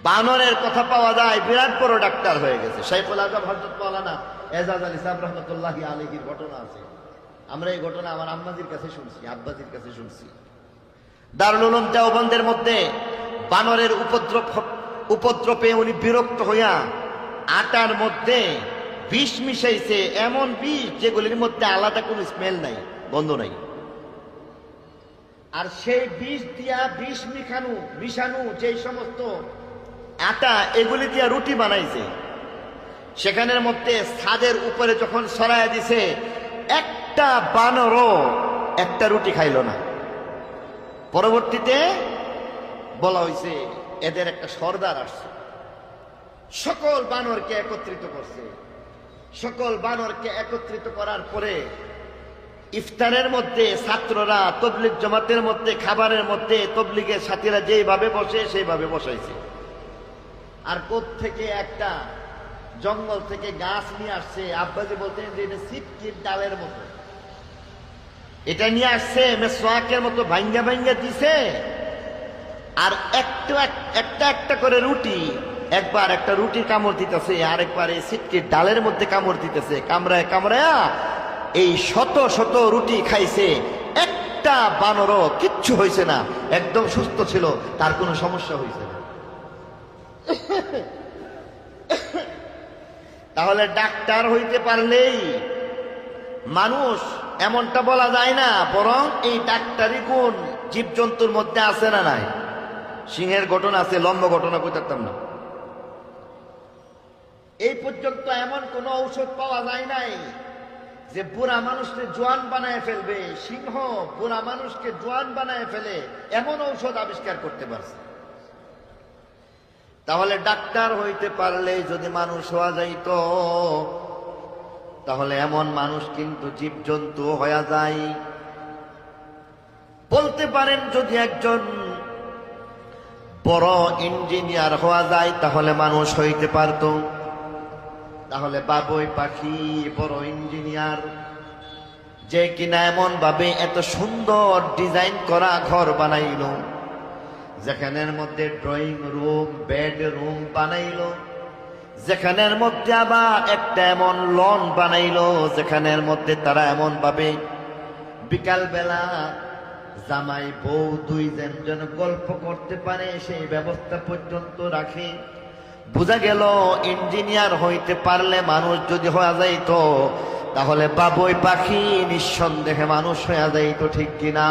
বানরের কথা পাওয়া যায়, বিরাট বড় ডাক্তার হয়ে গেছে। শাইখুল আজম হযরত মাওলানা এজাজ আলী সাহেব রহমতুল্লাহি আলাইহির ঘটনা আছে। আমরা এই ঘটনা আমার আম্মাজির কাছে শুনছি, আব্বাজির কাছে শুনছি। দারুল উলুম দেওবন্দের মধ্যে বানরের উপদ্রবে উনি বিরক্ত হইয়া আটার মধ্যে বিষ মিশাইছে, এমন বিষ যেগুলির মধ্যে আলাদা কোনো স্মেল নাই, গন্ধ নাই। আর সেই বিষ দিয়া বিষ মিশানো যে সমস্ত আটা, এগুলি দিয়া রুটি বানাইছে। সেখানের মধ্যে ছাদের উপরে যখন ছড়াইয়া দিছে, একটা বানরও একটা রুটি খাইল না। পরবর্তীতে বলা হয়েছে এদের একটা সর্দার আসছে, সকল বানরকে একত্রিত করছে। সকল বানরকে একত্রিত করার পরে ইফতারের মধ্যে ছাত্ররা তবলিগ জামাতের মধ্যে খাবারের মধ্যে তবলিগের সাথীরা যেইভাবে বসে সেইভাবে বসাইছে। আর কোত্থেকে একটা জঙ্গল থেকে গাছ নিয়ে আসছে, আব্বাজি বলতেন যে এটা সিটকির ডালের মতো, এটা নিয়ে আসছে মেসওয়াকের মতো ভাঙ্গা ভাঙ্গা দিছে। আর একটা একটা করে রুটি, একবার একটা রুটি কামড় দিতেছে, আরেকবার এই সিটকির ডালের মধ্যে কামড় দিতেছে। কামড়ায় কামড়ায়া এই শত শত রুটি খাইছে, একটা বানরও কিচ্ছু হয়েছে না, একদম সুস্থ ছিল, তার কোনো সমস্যা হয়েছে না। তাহলে ডাক্তার হইতে পারলেই মানুষ এমনটা বলা যায় না, বরং এই ডাক্তারি গুণ জীবজন্তুর মধ্যে আছে না নাই? সিংহের ঘটনা আছে, লম্বা ঘটনা কইতাম না। এই পর্যন্ত এমন কোন ঔষধ পাওয়া যায় নাই যে বুড়া মানুষকে জোয়ান বানায় ফেলবে। সিংহ বুড়া মানুষকে জোয়ান বানায় ফেলে, এমন ঔষধ আবিষ্কার করতে পারছে। তাহলে ডাক্তার হইতে পারলে যদি মানুষ হওয়া যাইত, তাহলে এমন মানুষ কিন্তু জীবজন্তু হয়ে যায়। বলতে পারেন যদি একজন বড় ইঞ্জিনিয়ার হওয়া যায় তাহলে মানুষ হইতে পারত। তাহলে বাবুই পাখি বড় ইঞ্জিনিয়ার, যে কিনা এমন ভাবে এত সুন্দর ডিজাইন করা ঘর বানাইল, যেখানের মধ্যে ড্রয়িং রুম, বেডরুম বানাইল, যেখানের মধ্যে আবার একটা এমন লন বানাইল, যেখানের মধ্যে তারা এমন ভাবে বিকাল বেলা জামাই বউ দুইজন যেন গল্প করতে পারে সেই ব্যবস্থা পর্যন্ত রাখে। বোঝা গেল ইঞ্জিনিয়ার হইতে পারলে মানুষ যদি হয়ে যাইত, তাহলে বাবুই পাখি নিঃসন্দেহে মানুষ হয়ে যাইত, ঠিক কিনা?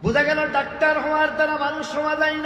বোঝা গেল ডাক্তার হওয়ার দ্বারা মানুষ হওয়া যায় না।